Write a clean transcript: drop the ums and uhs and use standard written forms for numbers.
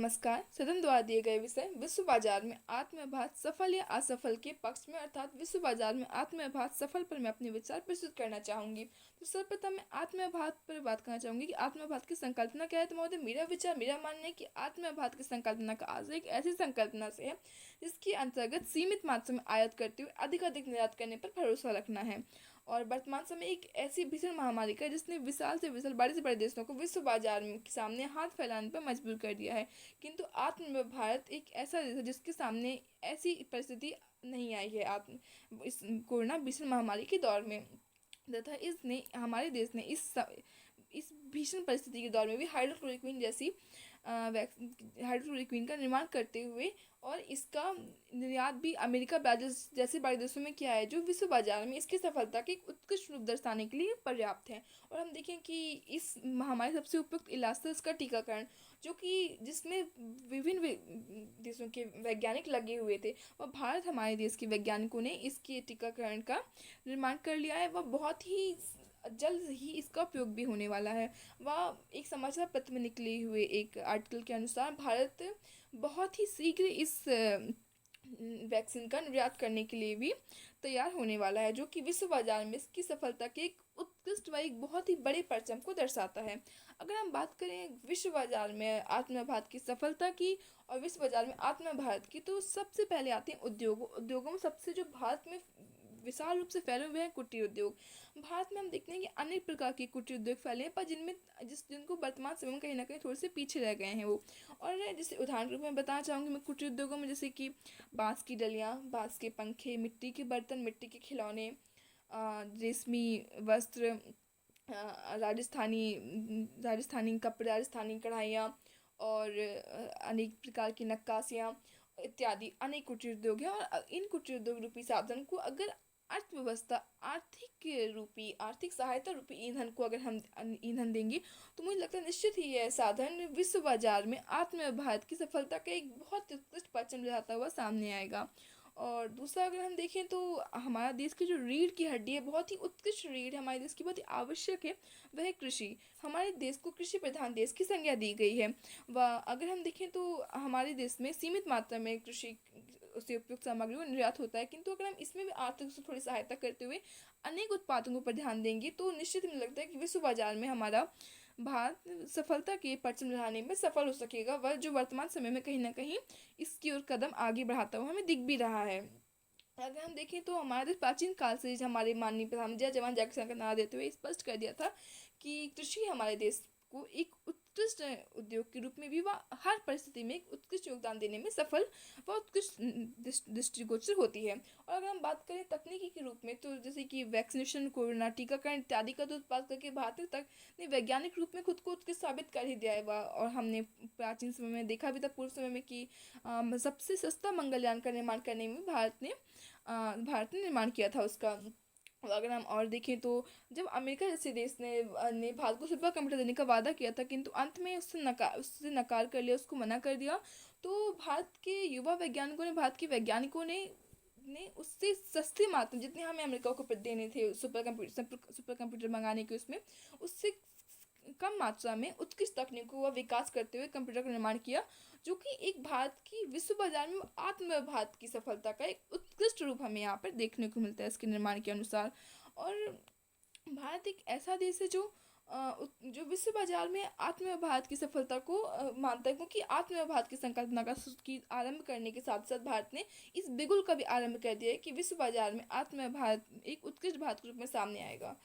नमस्कार। सदन द्वारा दिए गए विषय विश्व बाजार में आत्मनिर्भरता सफल या असफल के पक्ष में अर्थात विश्व बाजार में आत्मनिर्भरता सफल पर मैं अपने विचार प्रस्तुत करना चाहूंगी। तो सर्वप्रथम मैं आत्मनिर्भरता पर बात करना चाहूंगी कि आत्मनिर्भरता की संकल्पना क्या है। तो महोदय, मेरा मानना है कि आत्मनिर्भरता की संकल्पना का आशय एक ऐसी संकल्पना से है जिसके अंतर्गत सीमित मात्रा में आयात करते हुए अधिक निर्यात करने पर भरोसा रखना है। और वर्तमान समय एक ऐसी भीषण महामारी का जिसने विशाल से विशाल बड़े से बड़े देशों को विश्व बाजार में के सामने हाथ फैलाने पर मजबूर कर दिया है। किंतु आत्मनिर्भर भारत एक ऐसा देश है जिसके सामने ऐसी परिस्थिति नहीं आई है आत्म इस कोरोना भीषण महामारी के दौर में। तथा इसने हमारे देश ने इस भीषण परिस्थिति के दौर में भी हाइड्रोक्लोरोक्विन जैसी हाइड्रोक्लोरोक्विन का निर्माण करते हुए और इसका निर्यात भी अमेरिका, ब्राजील जैसे बड़े देशों में किया है, जो विश्व बाजार में इसकी सफलता के एक उत्कृष्ट रूप दर्शाने के लिए पर्याप्त है। और हम देखें कि इस महामारी सबसे उपयुक्त इलाज था इसका टीकाकरण, जो कि जिसमें विभिन्न देशों के वैज्ञानिक लगे हुए थे। और भारत, हमारे देश के वैज्ञानिकों ने इसके टीकाकरण का निर्माण कर लिया है। वह बहुत ही जल्द ही इसका उपयोग भी होने वाला है। वह एक समाचार पत्र में निकले हुए एक आर्टिकल के अनुसार भारत बहुत ही शीघ्र इस वैक्सीन का निर्यात करने के लिए भी तैयार होने वाला है, जो कि विश्व बाजार में इसकी सफलता के एक उत्कृष्ट व एक बहुत ही बड़े परचम को दर्शाता है। अगर हम बात करें विश्व बाजार में आत्मनिर्भर की सफलता की और विश्व बाजार में आत्मनिर्भर की, तो सबसे पहले आते हैं उद्योगों में सबसे जो भारत में विशाल रूप से फैले हुए हैं कुटीर उद्योग। भारत में हम देखते हैं कि अनेक प्रकार के कुटीर उद्योग फैले हैं, पर जिनको वर्तमान समय में कहीं ना कहीं थोड़े से पीछे रह गए हैं वो। और जैसे उदाहरण के रूप में बताना चाहूँगी मैं कुटीर उद्योगों में, जैसे कि बांस की डलियाँ, बांस के पंखे, मिट्टी के बर्तन, मिट्टी के खिलौने, रेशमी वस्त्र, राजस्थानी कपड़े, राजस्थानी कढ़ाइयाँ और अनेक प्रकार की नक्काशियाँ इत्यादि अनेक कुटीर उद्योग हैं। और इन कुटीर उद्योग रूपी साधन को अगर अर्थव्यवस्था आर्थिक सहायता रूपी ईंधन को अगर हम ईंधन देंगे, तो मुझे लगता है निश्चित ही यह साधन विश्व बाजार में आत्मनिर्भर भारत की सफलता का एक बहुत उत्कृष्ट परचम लहराता हुआ सामने आएगा। और दूसरा अगर हम देखें तो हमारा देश की जो रीढ़ की हड्डी है, बहुत ही उत्कृष्ट रीढ़ है हमारे देश की, बहुत ही आवश्यक है, वह है कृषि। हमारे देश को कृषि प्रधान देश की संज्ञा दी गई है। व अगर हम देखें तो हमारे देश में सीमित मात्रा में कृषि से उपयुक्त सामग्री का निर्यात होता है, किंतु अगर हम इसमें भी आर्थिक से थोड़ी सहायता करते हुए अनेक उत्पादों पर ध्यान देंगे, तो निश्चित मुझे लगता है कि विश्व बाजार में हमारा भारत सफलता के परचम लहराने में सफल हो सकेगा। वह जो वर्तमान समय में कहीं ना कहीं इसकी ओर कदम आगे बढ़ाता हुआ हमें दिख भी रहा है। अगर हम देखें तो हमारे प्राचीन काल से हमारे माननीय प्रधानमंत्री जवान जैक्सन का नारा देते हुए स्पष्ट कर दिया था कि कृषि हमारे देश को एक उत्कृष्ट उद्योग के रूप में भी वह हर परिस्थिति में एक उत्कृष्ट योगदान देने में सफल व उत्कृष्ट दृष्टिगोचर होती है। और अगर हम बात करें तकनीकी के रूप में, तो जैसे कि वैक्सीनेशन, कोरोना टीकाकरण इत्यादि का तो उत्पाद करके भारत तक ने वैज्ञानिक रूप में खुद को उत्कृष्ट साबित कर ही दिया है। और हमने प्राचीन समय में देखा भी था, पूर्व समय में, कि सबसे सस्ता मंगलयान का निर्माण करने में भारत ने निर्माण किया था उसका। अगर हम और देखें तो जब अमेरिका जैसे देश ने भारत को सुपर कंप्यूटर देने का वादा किया था, किंतु अंत में उससे नकार कर लिया, उसको मना कर दिया, तो भारत के युवा वैज्ञानिकों ने, भारत के वैज्ञानिकों ने उससे सस्ती मात्रा, जितने हमें अमेरिका को देने थे सुपर कंप्यूटर मंगाने के, उससे कम मात्रा में उत्कृष्ट तकनीकों का विकास करते हुए कंप्यूटर का निर्माण किया, जो कि एक भारत की विश्व बाजार में आत्मनिर्भर भारत की सफलता का एक उत्कृष्ट रूप हमें यहाँ पर देखने को मिलता है इसके निर्माण के अनुसार। और भारत एक ऐसा देश है जो विश्व बाजार में आत्मनिर्भर भारत की सफलता को मानता है, क्योंकि आत्मनिर्भर भारत की संकल्पना की आरंभ करने के साथ साथ भारत ने इस बिगुल का भी आरंभ कर दिया है कि विश्व बाजार में आत्मनिर्भर भारत एक उत्कृष्ट भारत के रूप में सामने आएगा।